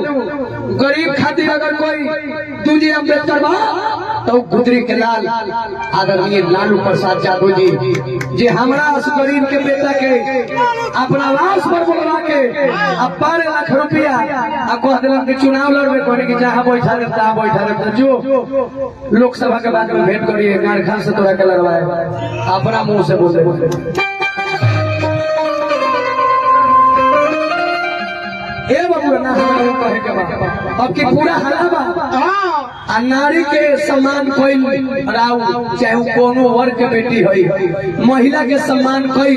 गरीब खातिर अगर कोई दूजी अम्बेडकर बा तो गुजरी के लाल आदरणीय लालू प्रसाद यादव जी जे हमरा गरीब के बेटा के अपना लाश पर बोला के 12 लाख रुपया कह दिलन के चुनाव लड़बे कहने की जहाँ बैठा दे तहाँ बैठा दे जो लोकसभा के बाद में भेंट करिए गाड़ खान से तोड़ा के लड़वाए अपना मुंह से बोले अब के पूरा हलावा नारी के सम्मान कोई राव चाहे कोनो वर्ग के बेटी है महिला के सम्मान कोई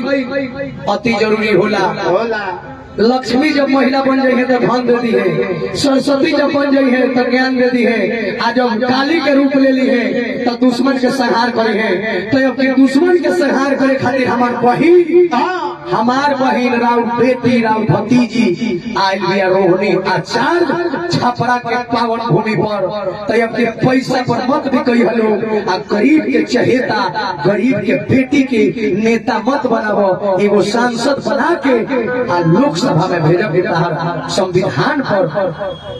अति जरूरी होला। लक्ष्मी जब महिला बन जाई है तो धन दे दी है, सरस्वती जब बन जाई है तो ज्ञान दे दी है, आज जब काली के रूप ले ली है तो दुश्मन के संहार करी है। तो अब के दुश्मन के संहार करे खातिर हमार बहिन राव बेटी राव भतीजी आयल बिया रोहिणी आचार्य छपरा के पावन भूमि पर। तो अब के पैसा पर मत भी कही हलो आ गरीब के चहेता गरीब के बेटी के नेता मत बनावो, एगो सांसद बना के आ लोकसभा में भेजा बेटा संविधान पर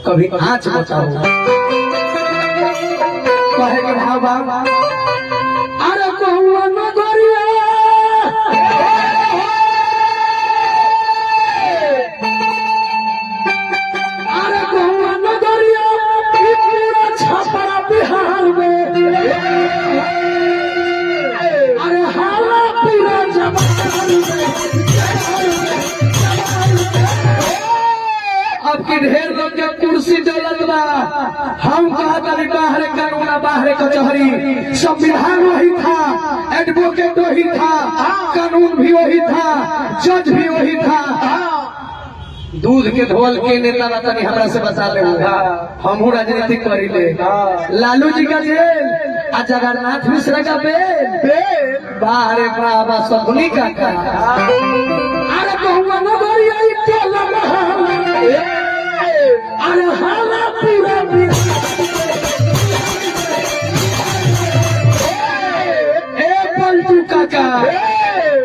कभी आंच बचाओ कहे के भाव अरे कहुआ न करिए बिहार में अरे हाला पूरा अब की ढेर लोग के कुर्सी डलत बा। हम कहा था बाहर कानून बाहर कचहरी, संविधान वही था, एडवोकेट वही था, कानून भी वही था, जज भी वही था। दूध के धोल के नेता तनी हमरा से बचा ले हमहू राजनीति करी ले। लालू जी का जेल आ जगन्नाथ मिश्रा का बेल बाहरे बाबा सपनी का अरे बहुआ न अरे हाला पूरा पलटू काका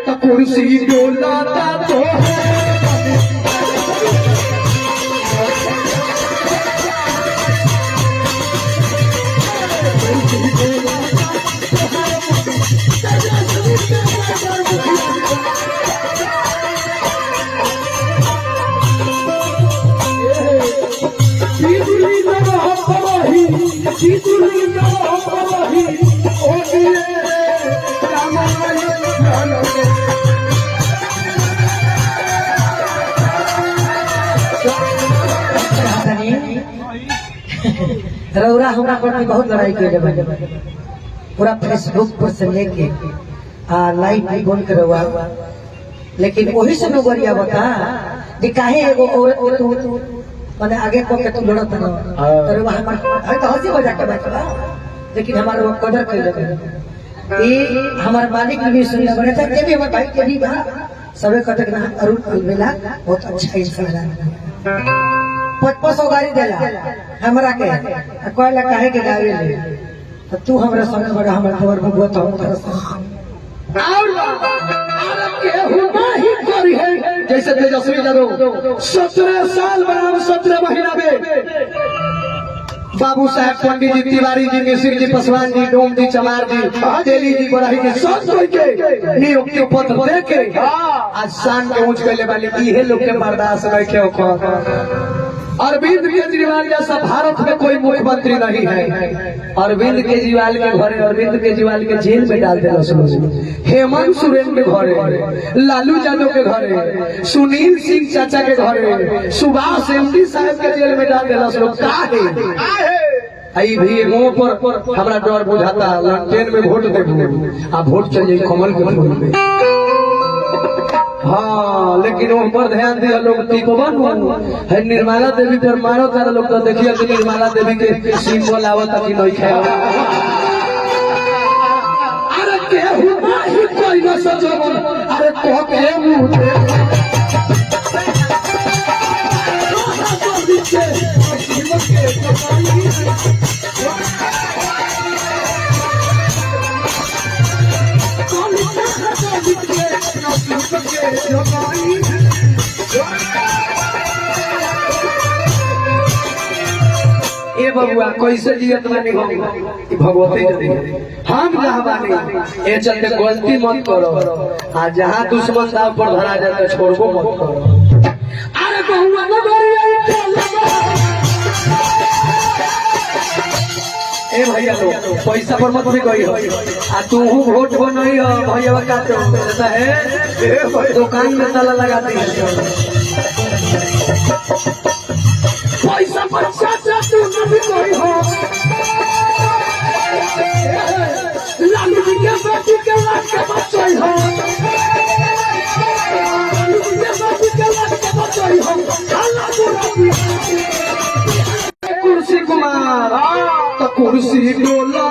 तो कुर्सी डोलाता तो रौरा हमरा पर बहुत लड़ाई के पूरा फेसबुक पर से लेके लाइव भी बोल कर हुआ, लेकिन वही से नौकरिया बता कि काहे एगो औरत तू माने आगे को के तू लड़त न अरे वहां तो हंसी मजाक के बात बा, लेकिन हमारे वो कदर कर लगे ई हमार मालिक भी सुन बने था के भी हम भाई के भी बा सबे कटक ना अरुण अलबेला बहुत अच्छा इंसान है। 500 गाड़ी देला हमरा के कहला काहे के गाड़ी ले तो तू हमरा संग बड़ा हमर खबर बबुआ तो हम और केहू नहीं करी है जैसे तेजस्वी यादव 17 साल बराबर 17 महीना में बाबू साहब पंडित जी तिवारी जी मिश्र जी पासवान जी डोम जी चमार जी तेली जी बड़ाई जी सब कोई के नियुक्ति पत्र दे के आज शान के ऊंच कैले वाले इहे लोग के बर्दाश्त नहीं के। अरविंद केजरीवाल जैसा भारत में कोई मुख्यमंत्री नहीं है। अरविंद केजरीवाल के घरे अरविंद केजरीवाल के जेल में डाल देना, हेमंत सोरेन के घरे, लालू यादव के घरे, सुनील सिंह चाचा के घरे, सुभाष एमडी साहब के जेल में डाल देना लोग आई भी मुंह पर हमारा डर बुझाता लंटेन में वोट दे आ वोट चाहिए कमल के फूल में। हाँ लेकिन उन पर ध्यान दिया लोग टिकवन है निर्मला देवी पर मारो तारा लोग तो देखिए कि निर्मला देवी के सिंबल आवत कि नहीं खाए अरे केहू नहीं कोई न सोचो अरे तो केहू बबुआ कैसे जियत बानी हम भगवती जदी हम जहाँ बानी ए चलते गलती मत करो आ जहाँ दुश्मन दाव पर धरा जाता छोड़बो मत करो। अरे बहुआ न ए भैया लोग पैसा पर मत भी गई हो आ तू वोट बनई हो भैया का तो है दुकान में ताला लगा दी पैसा पर चाचा तू न भी गई हो लालू जी के बेटी के लाख के बचई हो लालू जी के बेटी के लाख के बचई हो कुर्सी कुमार तो कुर्सी डोला